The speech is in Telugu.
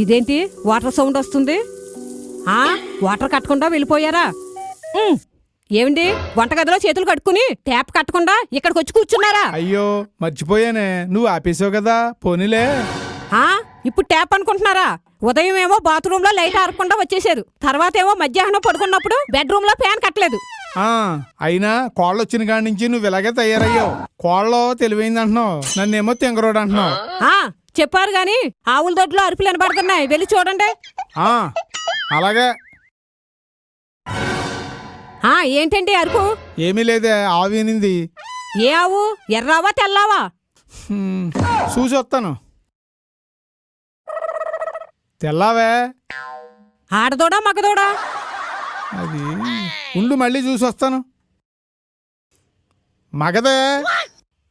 ఇదేంటి వాటర్ సౌండ్ వస్తుంది? వాటర్ కట్టకుండా వెళ్ళిపోయారా? ఏమండి, వంటగదిలో చేతులు కట్టుకుని ట్యాప్ కట్టకుండా ఇక్కడికి వచ్చి కూర్చున్నారా? అయ్యో మర్చిపోయానే, నువ్వు ఆపేసావు కదా, పోనీలే. ఇప్పుడు ట్యాప్ అనుకుంటున్నారా? ఉదయం ఏమో బాత్రూమ్ లో లైట్ ఆరకుండా వచ్చేసారు, తర్వాత ఏమో మధ్యాహ్నం పడుకున్నప్పుడు బెడ్రూమ్ లో ఫ్యాన్ కట్టలేదు. అయినా కోళ్ళు వచ్చిన కాడి నుంచి నువ్వు ఇలాగే తయారయ్యావు. కోళ్ళలో తెలివైంది అంటున్నావు, నన్నేమో తింగరోడు అంటున్నావు. చెప్పారు గాని ఆవుల దొడ్లో అరుపులు వినబడుతున్నాయి, వెళ్ళి చూడండి. అలాగే. ఏంటండి అరుపు? ఏమీ లేదే, ఆవు వినింది. ఏ ఆవు? ఎర్రావా తెల్లావా? చూసి వస్తాను. తెల్లావే. ఆడదోడా మగదోడా? అది ఉండు, మళ్ళీ చూసి వస్తాను. మగదే.